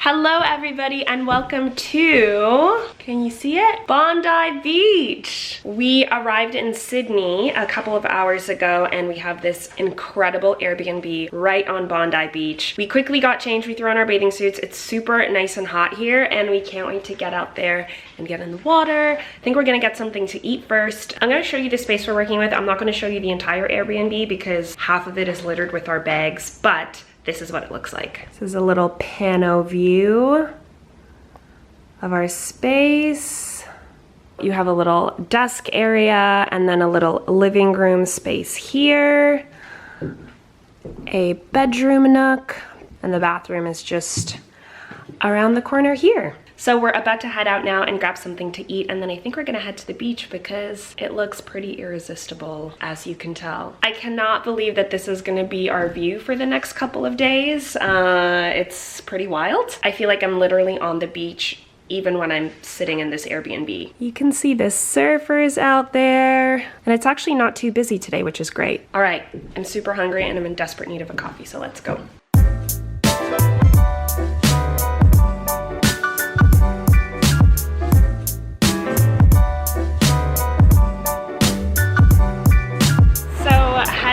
Hello everybody and welcome to, can you see it? Bondi Beach. We arrived in Sydney a couple of hours ago and we have this incredible Airbnb right on Bondi Beach. We quickly got changed, we threw on our bathing suits. It's super nice and hot here and we can't wait to get out there and get in the water. I think we're gonna get something to eat first. I'm gonna show you the space we're working with. I'm not gonna show you the entire Airbnb because half of it is littered with our bags, but this is what it looks like. This is a little pano view of our space. You have a little desk area and then a little living room space here. A bedroom nook, and the bathroom is just around the corner here. So we're about to head out now and grab something to eat, and then I think we're gonna head to the beach because it looks pretty irresistible, as you can tell. I cannot believe that this is gonna be our view for the next couple of days. It's pretty wild. I feel like I'm literally on the beach even when I'm sitting in this Airbnb. You can see the surfers out there, and it's actually not too busy today, which is great. All right, I'm super hungry and I'm in desperate need of a coffee, so let's go.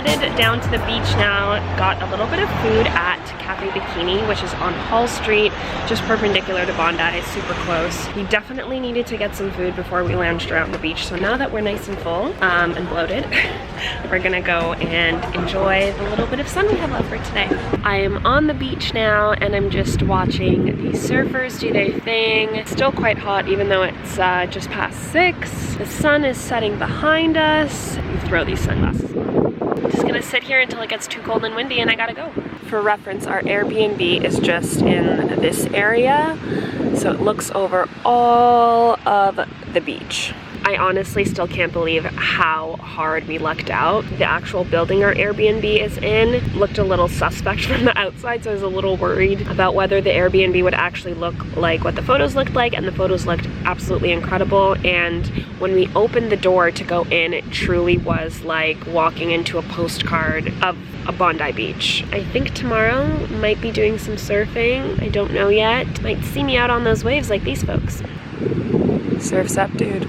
Headed down to the beach now, got a little bit of food at Cafe Bikini, which is on Hall Street, just perpendicular to Bondi, super close. We definitely needed to get some food before we lounged around the beach, so now that we're nice and full and bloated, we're gonna go and enjoy the little bit of sun we have left for today. I am on the beach now and I'm just watching the surfers do their thing. It's still quite hot even though it's just past 6. The sun is setting behind us. You throw these sunglasses on. Just gonna sit here until it gets too cold and windy and I gotta go. For reference, our Airbnb is just in this area, so it looks over all of the beach. I honestly still can't believe how hard we lucked out. The actual building our Airbnb is in looked a little suspect from the outside, so I was a little worried about whether the Airbnb would actually look like what the photos looked like, and the photos looked absolutely incredible. And when we opened the door to go in, it truly was like walking into a postcard of a Bondi Beach. I think tomorrow might be doing some surfing. I don't know yet. Might see me out on those waves like these folks. Surf's up, dude.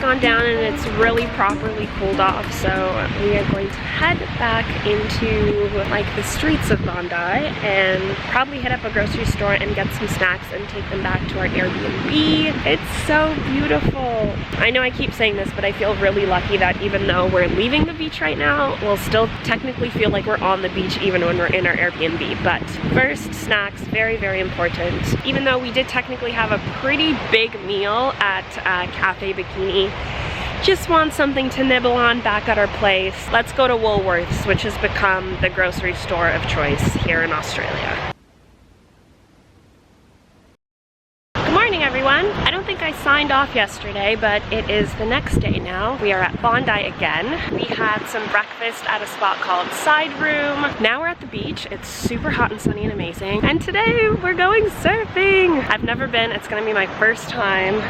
Gone down and it's really properly cooled off, so we are going to head back into like the streets of Bondi and probably hit up a grocery store and get some snacks and take them back to our Airbnb. It's so beautiful. I know I keep saying this, but I feel really lucky that even though we're leaving the beach right now, we'll still technically feel like we're on the beach even when we're in our Airbnb. But first, snacks, very, very important. Even though we did technically have a pretty big meal at Cafe Bikini, just want something to nibble on back at our place. Let's go to Woolworths, which has become the grocery store of choice here in Australia. Good morning, everyone. I don't think I signed off yesterday, but it is the next day now. We are at Bondi again. We had some breakfast at a spot called Side Room. Now we're at the beach. It's super hot and sunny and amazing. And today we're going surfing. I've never been. It's gonna be my first time.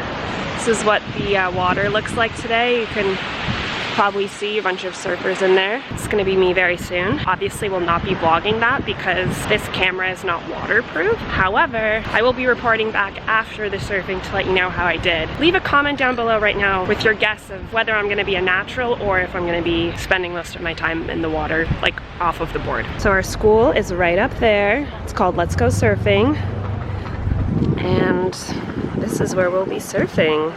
This is what the water looks like today. You can probably see a bunch of surfers in there. It's gonna be me very soon. Obviously will not be vlogging that because this camera is not waterproof. However, I will be reporting back after the surfing to let you know how I did. Leave a comment down below right now with your guess of whether I'm gonna be a natural or if I'm gonna be spending most of my time in the water, like off of the board. So our school is right up there. It's called Let's Go Surfing. And this is where we'll be surfing.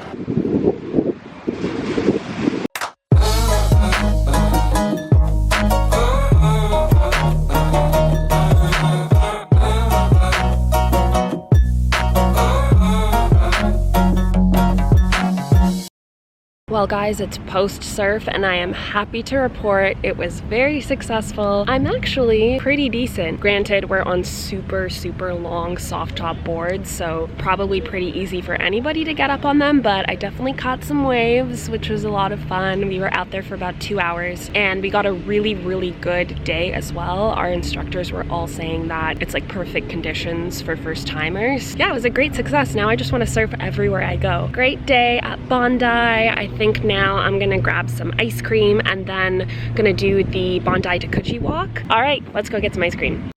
Well guys, it's post-surf and I am happy to report it was very successful. I'm actually pretty decent. Granted, we're on super long soft top boards, so probably pretty easy for anybody to get up on them, but I definitely caught some waves, which was a lot of fun. We were out there for about 2 hours and we got a really good day as well. Our instructors were all saying that it's like perfect conditions for first timers. Yeah, it was a great success. Now I just want to surf everywhere I go. Great day at Bondi. I think now I'm gonna grab some ice cream and then gonna do the Bondi to Coogee walk. All right, let's go get some ice cream.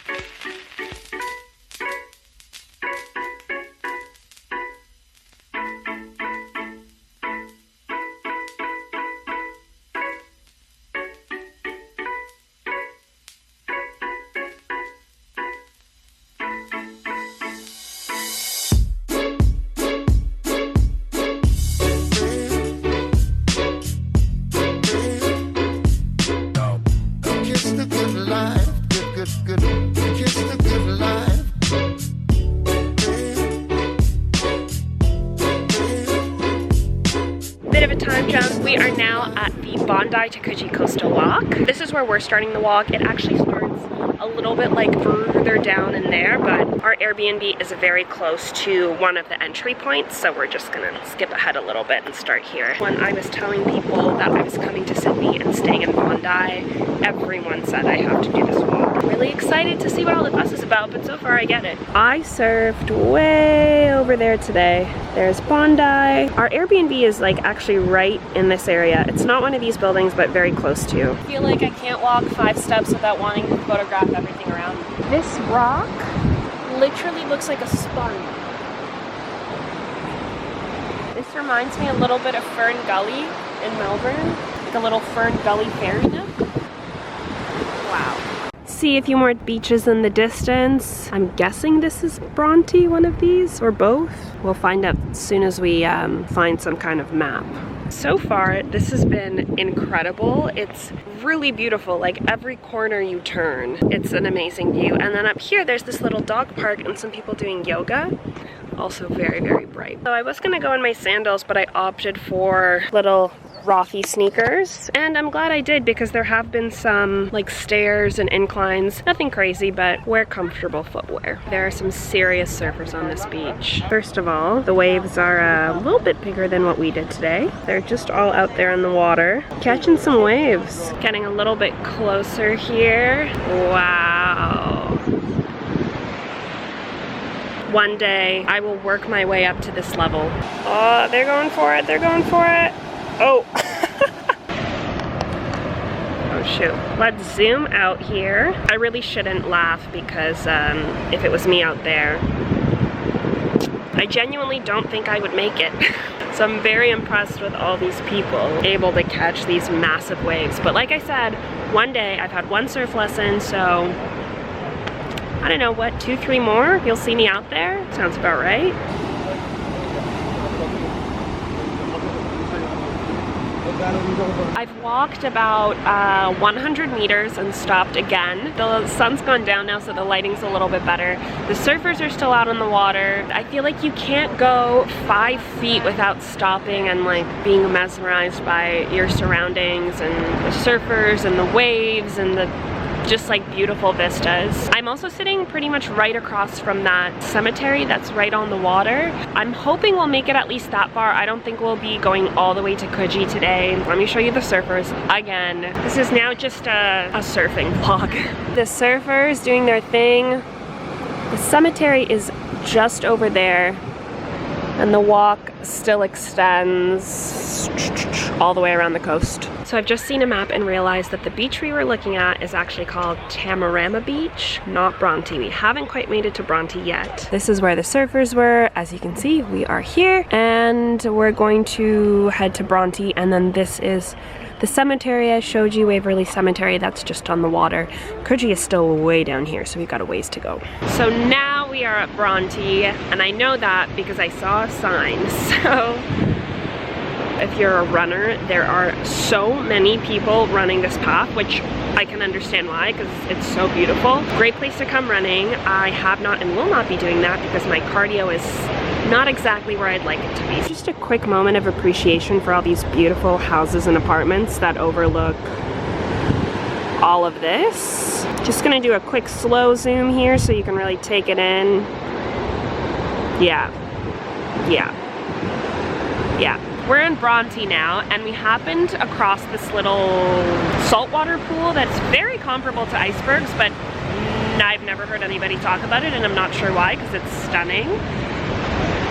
We are now at the Bondi to Coogee Coastal Walk. This is where we're starting the walk. It actually starts a little bit like further down in there, but our Airbnb is very close to one of the entry points, so we're just gonna skip ahead a little bit and start here. When I was telling people that I was coming to Sydney and staying in Bondi, everyone said I have to do this walk. I'm really excited to see what all the fuss is about, but so far I get it. I surfed way over there today. There's Bondi. Our Airbnb is like actually right in this area. It's not one of these buildings, but very close to. I feel like I can't walk 5 steps without wanting to photograph everything around me. This rock literally looks like a sponge. This reminds me a little bit of Fern Gully in Melbourne, like a little Fern Gully ferry nook. Wow. See a few more beaches in the distance. I'm guessing this is Bronte, one of these, or both. We'll find out as soon as we find some kind of map. So far, this has been incredible. It's really beautiful, like every corner you turn, it's an amazing view. And then up here, there's this little dog park and some people doing yoga. Also very bright. So I was gonna go in my sandals, but I opted for little Rothy sneakers, and I'm glad I did because there have been some like stairs and inclines. Nothing crazy, but wear comfortable footwear. There are some serious surfers on this beach. First of all, the waves are a little bit bigger than what we did today. They're just all out there in the water, catching some waves. Getting a little bit closer here. Wow. One day, I will work my way up to this level. Oh, they're going for it, they're going for it. Oh. Oh shoot. Let's zoom out here. I really shouldn't laugh because if it was me out there, I genuinely don't think I would make it. So I'm very impressed with all these people able to catch these massive waves. But like I said, one day, I've had 1 surf lesson, so I don't know, what, 2, 3 more? You'll see me out there? Sounds about right. I've walked about 100 meters and stopped again. The sun's gone down now, so the lighting's a little bit better. The surfers are still out on the water. I feel like you can't go 5 feet without stopping and like being mesmerized by your surroundings and the surfers and the waves and the just like beautiful vistas. I'm also sitting pretty much right across from that cemetery that's right on the water. I'm hoping we'll make it at least that far. I don't think we'll be going all the way to Coogee today. Let me show you the surfers again. This is now just a surfing vlog. The surfers doing their thing. The cemetery is just over there, and the walk still extends all the way around the coast. So I've just seen a map and realized that the beach we were looking at is actually called Tamarama Beach, not Bronte. We haven't quite made it to Bronte yet. This is where the surfers were. As you can see, we are here and we're going to head to Bronte, and then this is the cemetery I showed you, Waverley Cemetery. That's just on the water. Coogee is still way down here, so we've got a ways to go. So now we are at Bronte, and I know that because I saw a sign. So if you're a runner, there are so many people running this path, which I can understand why, because it's so beautiful. Great place to come running. I have not and will not be doing that because my cardio is not exactly where I'd like it to be. Just a quick moment of appreciation for all these beautiful houses and apartments that overlook all of this. Just gonna do a quick slow zoom here so you can really take it in. Yeah. We're in Bronte now, and we happened across this little saltwater pool that's very comparable to icebergs, but I've never heard anybody talk about it, and I'm not sure why, because it's stunning.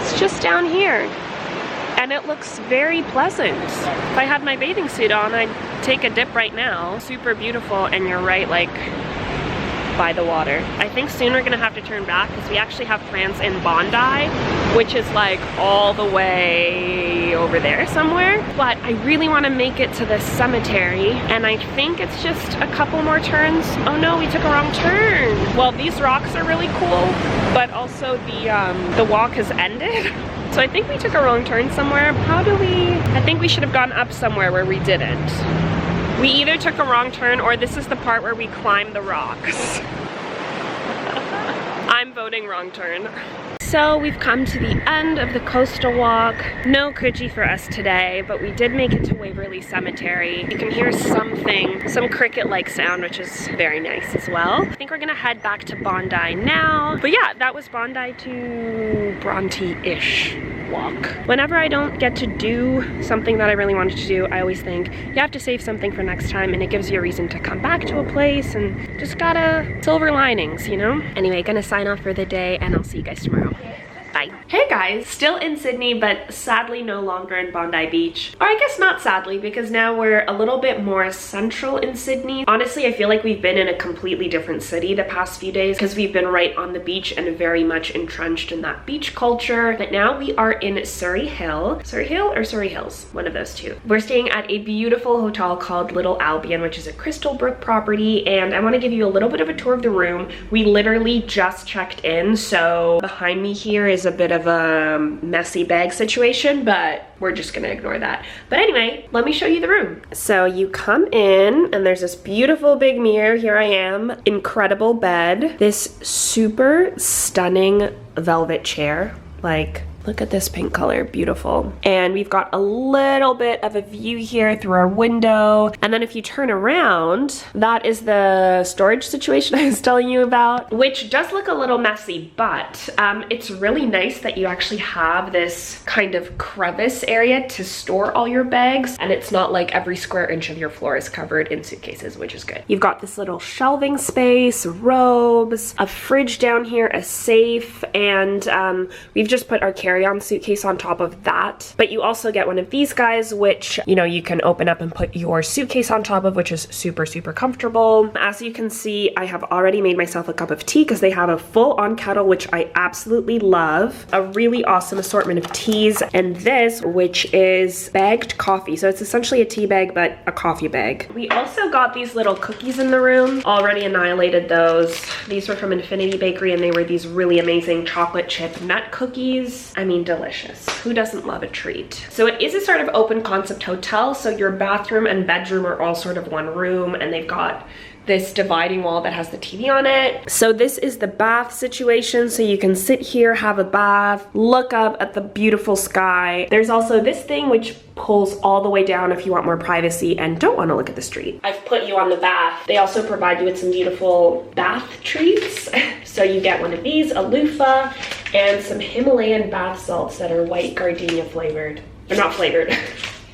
It's just down here, and it looks very pleasant. If I had my bathing suit on, I'd take a dip right now. Super beautiful, and you're right, like, by the water. I think soon we're gonna have to turn back because we actually have plans in Bondi, which is like all the way over there somewhere. But I really want to make it to the cemetery, and I think it's just a couple more turns. Oh no, we took a wrong turn. Well, these rocks are really cool, but also the walk has ended. So I think we took a wrong turn somewhere. I think we should have gone up somewhere where we didn't. We either took a wrong turn or this is the part where we climb the rocks. I'm voting wrong turn. So we've come to the end of the coastal walk. No Coogee for us today, but we did make it to Waverly Cemetery. You can hear some cricket-like sound, which is very nice as well. I think we're gonna head back to Bondi now. But yeah, that was Bondi to Bronte-ish walk. Whenever I don't get to do something that I really wanted to do, I always think you have to save something for next time, and it gives you a reason to come back to a place, and just gotta silver linings, you know? Anyway, gonna sign off for the day, and I'll see you guys tomorrow. Bye. Hey guys, still in Sydney, but sadly no longer in Bondi Beach. Or I guess not sadly, because now we're a little bit more central in Sydney. Honestly, I feel like we've been in a completely different city the past few days because we've been right on the beach and very much entrenched in that beach culture. But now we are in Surry Hill. Surry Hill or Surry Hills? One of those two. We're staying at a beautiful hotel called Little Albion, which is a Crystal Brook property, and I want to give you a little bit of a tour of the room. We literally just checked in, so behind me here is a bit of a messy bag situation, but we're just gonna ignore that. But anyway, let me show you the room. So you come in and there's this beautiful big mirror. Here I am. Incredible bed. This super stunning velvet chair. Like, look at this pink color, beautiful. And we've got a little bit of a view here through our window. And then if you turn around, that is the storage situation I was telling you about, which does look a little messy, but it's really nice that you actually have this kind of crevice area to store all your bags. And it's not like every square inch of your floor is covered in suitcases, which is good. You've got this little shelving space, robes, a fridge down here, a safe, and we've just put our carry-on suitcase on top of that. But you also get one of these guys, which, you know, you can open up and put your suitcase on top of, which is super, super comfortable. As you can see, I have already made myself a cup of tea because they have a full-on kettle, which I absolutely love. A really awesome assortment of teas, and this, which is bagged coffee. So it's essentially a tea bag, but a coffee bag. We also got these little cookies in the room. Already annihilated those. These were from Infinity Bakery, and they were these really amazing chocolate chip nut cookies. I mean, delicious. Who doesn't love a treat? So it is a sort of open concept hotel, so your bathroom and bedroom are all sort of one room, and they've got this dividing wall that has the TV on it. So this is the bath situation, so you can sit here, have a bath, look up at the beautiful sky. There's also this thing which pulls all the way down if you want more privacy and don't want to look at the street. I've put you on the bath. They also provide you with some beautiful bath treats. So you get one of these, a loofah, and some Himalayan bath salts that are white gardenia flavored. They're not flavored.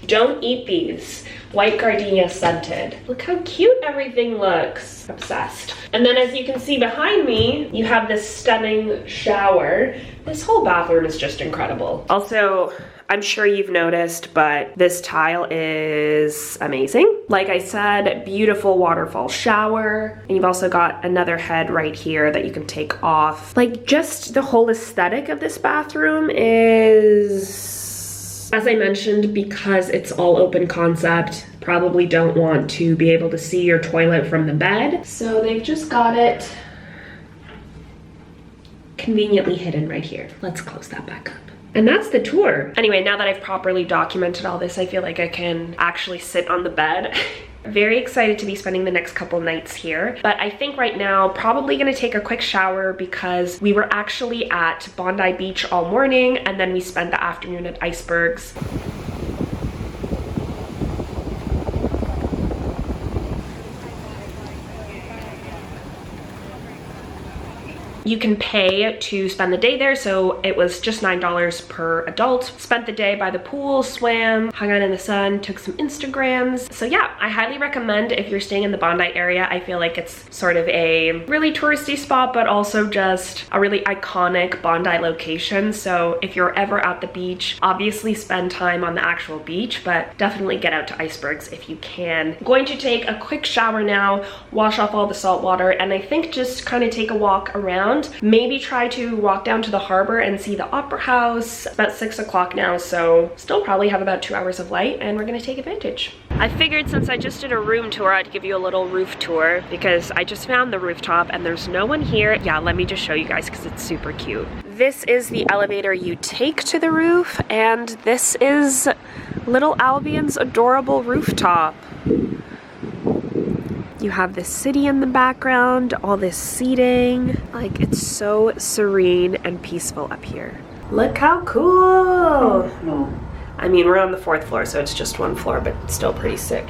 Don't eat these. White gardenia scented. Look how cute everything looks. Obsessed. And then as you can see behind me, you have this stunning shower. This whole bathroom is just incredible. Also, I'm sure you've noticed, but this tile is amazing. Like I said, beautiful waterfall shower. And you've also got another head right here that you can take off. Like, just the whole aesthetic of this bathroom is, as I mentioned, because it's all open concept, probably don't want to be able to see your toilet from the bed. So they've just got it conveniently hidden right here. Let's close that back up. And that's the tour. Anyway, now that I've properly documented all this, I feel like I can actually sit on the bed Very excited to be spending the next couple nights here, but I think right now probably gonna take a quick shower because we were actually at Bondi Beach all morning and then we spent the afternoon at Icebergs. You can pay to spend the day there, so it was just $9 per adult. Spent the day by the pool, swam, hung out in the sun, took some Instagrams. So yeah, I highly recommend if you're staying in the Bondi area. I feel like it's sort of a really touristy spot, but also just a really iconic Bondi location. So if you're ever at the beach, obviously spend time on the actual beach, but definitely get out to Icebergs if you can. I'm going to take a quick shower now, wash off all the salt water, and I think just kind of take a walk around. Maybe try to walk down to the harbor and see the Opera House. It's about 6 o'clock now, so still probably have about 2 hours of light, and we're gonna take advantage. I figured since I just did a room tour, I'd give you a little roof tour because I just found the rooftop and there's no one here. Yeah, let me just show you guys because it's super cute. This is the elevator you take to the roof, and this is Little Albion's adorable rooftop. You have this city in the background, all this seating. Like, it's so serene and peaceful up here. Look how cool! I mean, we're on the 4th floor, so it's just 1 floor, but still pretty sick.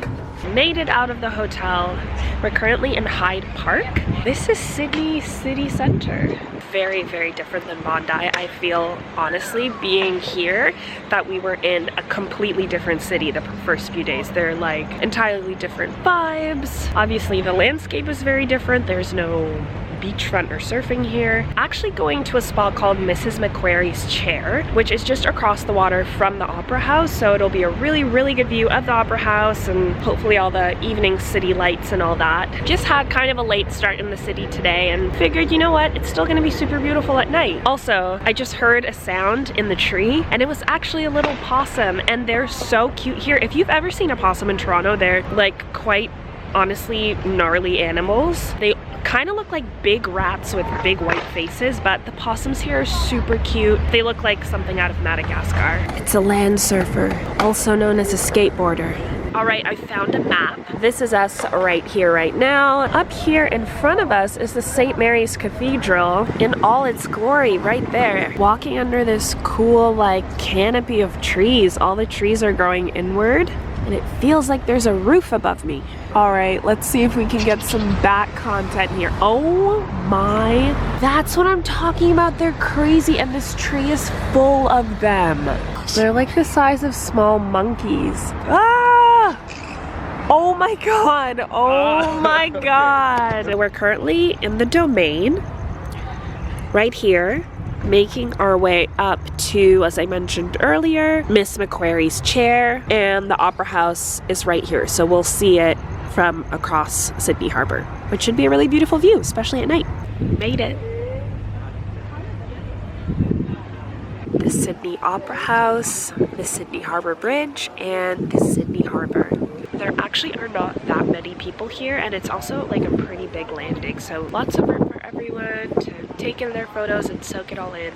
Made it out of the hotel. We're currently in Hyde Park. This is Sydney City Center. Very, very different than Bondi. I feel, honestly, being here, that we were in a completely different city the first few days. They're like entirely different vibes. Obviously, the landscape is very different. There's no beachfront or surfing here. Actually going to a spot called Mrs. McQuarrie's Chair, which is just across the water from the Opera House, so it'll be a really, really good view of the Opera House and hopefully all the evening city lights and all that. Just had kind of a late start in the city today and figured, you know what, it's still gonna be super beautiful at night. Also, I just heard a sound in the tree and it was actually a little possum, and they're so cute here. If you've ever seen a possum in Toronto, they're like quite honestly gnarly animals. They kind of look like big rats with big white faces, but the possums here are super cute. They look like something out of Madagascar. It's a land surfer, also known as a skateboarder. All right, I found a map. This is us right here, right now. Up here in front of us is the St. Mary's Cathedral in all its glory right there. Walking under this cool like canopy of trees. All the trees are growing inward and it feels like there's a roof above me. All right, let's see if we can get some back content here. Oh my, that's what I'm talking about. They're crazy, and this tree is full of them. They're like the size of small monkeys. Ah! Oh my god, oh my god. So we're currently in the Domain, right here, making our way up to, as I mentioned earlier, Miss McQuarrie's Chair, and the Opera House is right here, so we'll see it from across Sydney Harbor, which should be a really beautiful view, especially at night. Made it. The Sydney Opera House, the Sydney Harbor Bridge, and the Sydney Harbor. There actually are not that many people here, and it's also like a pretty big landing, so lots of room for everyone to take in their photos and soak it all in.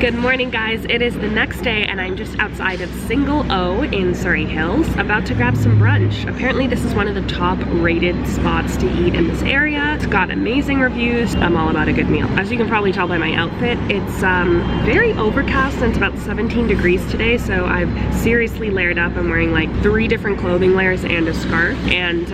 Good morning, guys. It is the next day and I'm just outside of Single O in Surry Hills, about to grab some brunch. Apparently this is one of the top rated spots to eat in this area. It's got amazing reviews. I'm all about a good meal. As you can probably tell by my outfit, it's very overcast and it's about 17 degrees today, so I've seriously layered up. I'm wearing like 3 different clothing layers and a scarf, and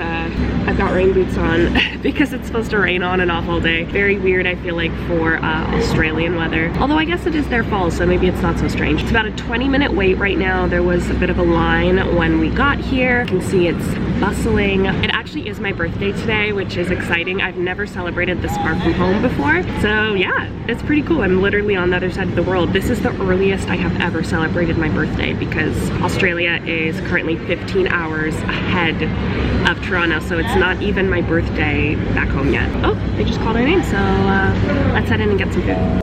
I've got rain boots on because it's supposed to rain on and off all day. Very weird, I feel like, for Australian weather. Although I guess it is their fall, so maybe it's not so strange. It's about a 20-minute wait right now. There was a bit of a line when we got here. You can see it's bustling. It actually is my birthday today, which is exciting. I've never celebrated this far from home before, so yeah, it's pretty cool. I'm literally on the other side of the world. This is the earliest I have ever celebrated my birthday because Australia is currently 15 hours ahead of Toronto, so it's not even my birthday back home yet. Oh, they just called our name, so let's head in and get some food.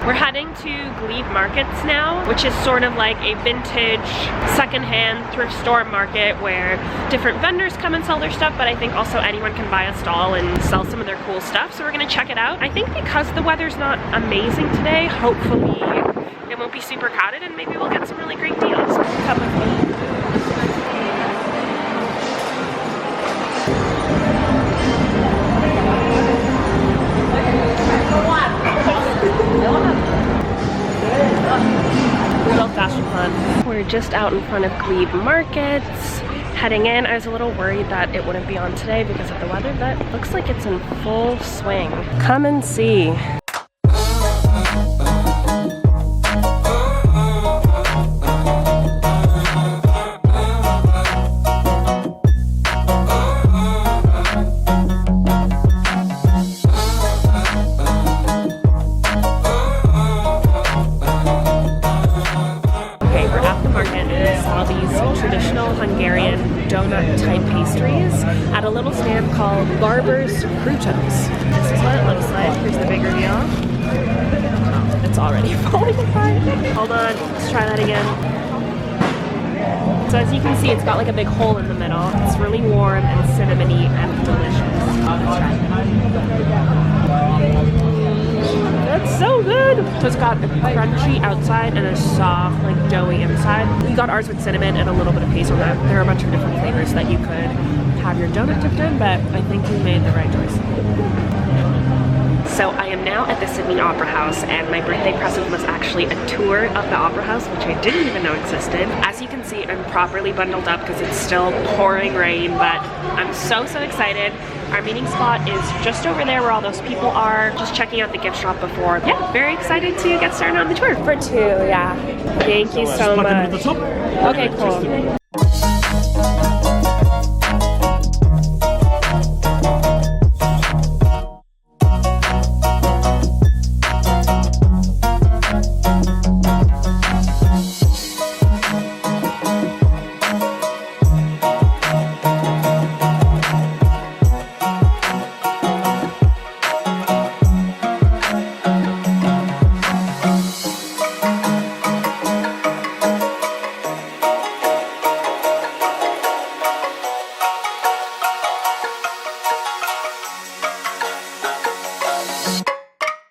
We're heading to LiQWYD Markets now, which is sort of like a vintage, secondhand thrift store market where different vendors come and sell their stuff, but I think also anyone can buy a stall and sell some of their cool stuff. So we're gonna check it out. I think because the weather's not amazing today, hopefully it won't be super crowded and maybe we'll get some really great deals. Come with me. Real fashion fun. We're just out in front of LiQWYD Markets. Heading in, I was a little worried that it wouldn't be on today because of the weather, but it looks like it's in full swing. Come and see. Donut-type pastries at a little stand called Barber's Frutos. This is what it looks like. Here's the big reveal. Oh, it's already falling apart. Hold on, let's try that again. So as you can see, it's got like a big hole in the middle. It's really warm and cinnamony and delicious. That's so good! So it's got a crunchy outside and a soft, like doughy inside. We got ours with cinnamon and a little bit of hazelnut. There are a bunch of different flavors that you could have your donut dipped in, but I think we made the right choice. So I am now at the Sydney Opera House, and my birthday present was actually a tour of the Opera House, which I didn't even know existed. As you can see, I'm properly bundled up because it's still pouring rain, but I'm so excited. Our meeting spot is just over there where all those people are, just checking out the gift shop before. Yeah, very excited to get started on the tour. For two, yeah. Thank you so much. Okay, cool.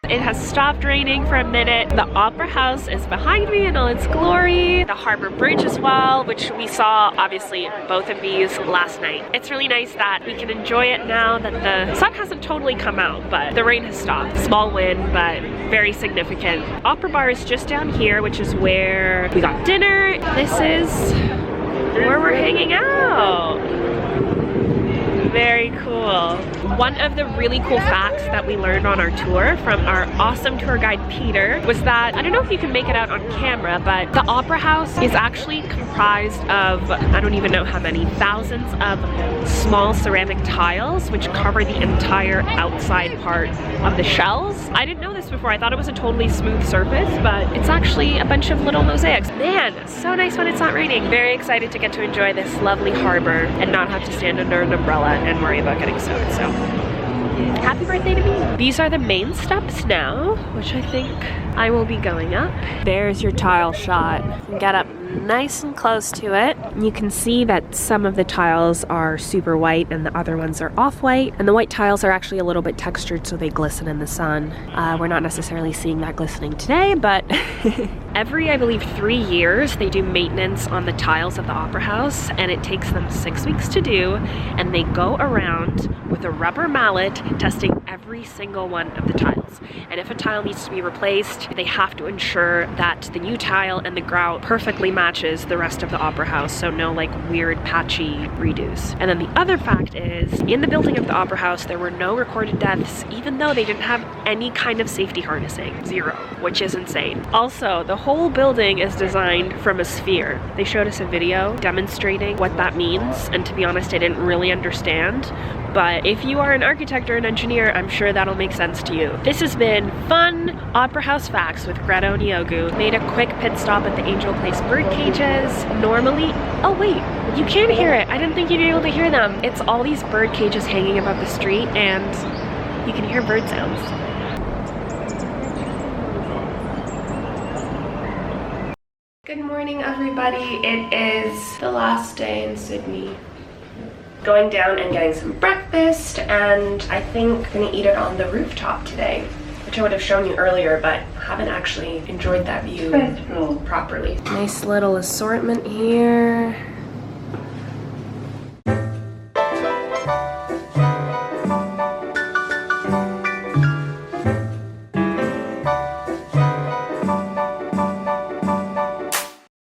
It has stopped raining for a minute. The Opera House is behind me in all its glory. The Harbor Bridge as well, which we saw obviously both of these last night. It's really nice that we can enjoy it now that the sun hasn't totally come out, but the rain has stopped. Small wind, but very significant. Opera Bar is just down here, which is where we got dinner. This is where we're hanging out. Very cool. One of the really cool facts that we learned on our tour from our awesome tour guide Peter was that, I don't know if you can make it out on camera, but the Opera House is actually comprised of, I don't even know how many, thousands of small ceramic tiles which cover the entire outside part of the shells. I didn't know this before. I thought it was a totally smooth surface, but it's actually a bunch of little mosaics. Man, so nice when it's not raining. Very excited to get to enjoy this lovely harbor and not have to stand under an umbrella and worry about getting soaked. So happy birthday to me. These are the main steps now, which I think I will be going up. There's your tile shot. Get up nice and close to it. You can see that some of the tiles are super white and the other ones are off-white, and the white tiles are actually a little bit textured so they glisten in the sun. We're not necessarily seeing that glistening today, but every, I believe, 3 years they do maintenance on the tiles of the Opera House, and it takes them 6 weeks to do, and they go around with a rubber mallet testing every single one of the tiles. And if a tile needs to be replaced, they have to ensure that the new tile and the grout perfectly matches the rest of the Opera House, so no like weird patchy redos. And then the other fact is, in the building of the Opera House there were no recorded deaths, even though they didn't have any kind of safety harnessing. 0, which is insane. Also, the whole building is designed from a sphere. They showed us a video demonstrating what that means, and to be honest, I didn't really understand. But if you are an architect or an engineer, I'm sure that'll make sense to you. This has been fun Opera House facts with Greta Onieogou. Made a quick pit stop at the Angel Place bird cages. Normally, oh wait, you can hear it. I didn't think you'd be able to hear them. It's all these bird cages hanging above the street, and you can hear bird sounds. morning, everybody. It is the last day in Sydney. Going down and getting some breakfast, and I think I'm gonna eat it on the rooftop today, which I would have shown you earlier, but haven't actually enjoyed that view properly. Nice little assortment here.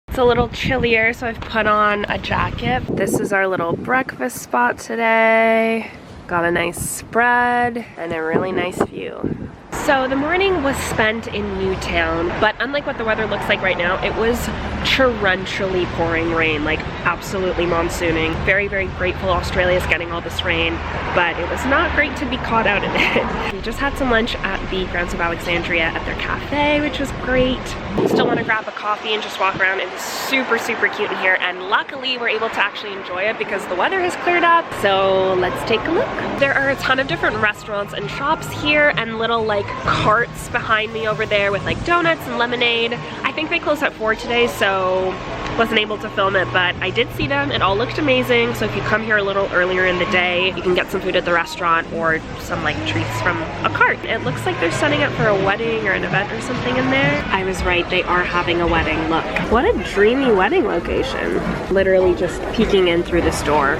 It's a little chillier, so I've put on a jacket. This is our little breakfast spot today. Got a nice spread and a really nice view. So the morning was spent in Newtown, but unlike what the weather looks like right now, it was torrentially pouring rain, like absolutely monsooning. Very, very grateful Australia's getting all this rain, but it was not great to be caught out in it. We just had some lunch at the Grounds of Alexandria at their cafe, which was great. Still want to grab a coffee and just walk around. It's super, super cute in here, and luckily we're able to actually enjoy it because the weather has cleared up. So let's take a look. There are a ton of different restaurants and shops here, and little like carts behind me over there with like donuts and lemonade. I think they closed at 4 today, so wasn't able to film it, but I did see them. It all looked amazing. So if you come here a little earlier in the day, you can get some food at the restaurant or some like treats from a cart. It looks like they're setting up for a wedding or an event or something in there. I was right, they are having a wedding. Look, what a dreamy wedding location. Literally just peeking in through this door.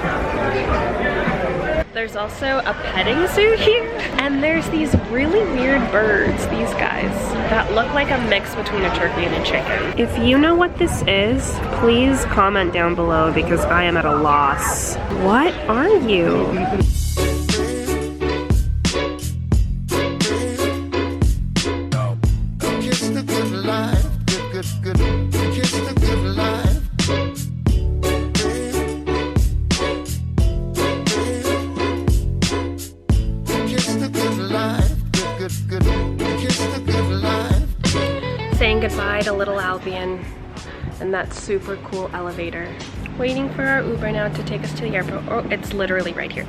There's also a petting zoo here, and there's these really weird birds, these guys, that look like a mix between a turkey and a chicken. If you know what this is, please comment down below because I am at a loss. What are you? Saying goodbye to Little Albion and that super cool elevator. Waiting for our Uber now to take us to the airport. Oh, it's literally right here.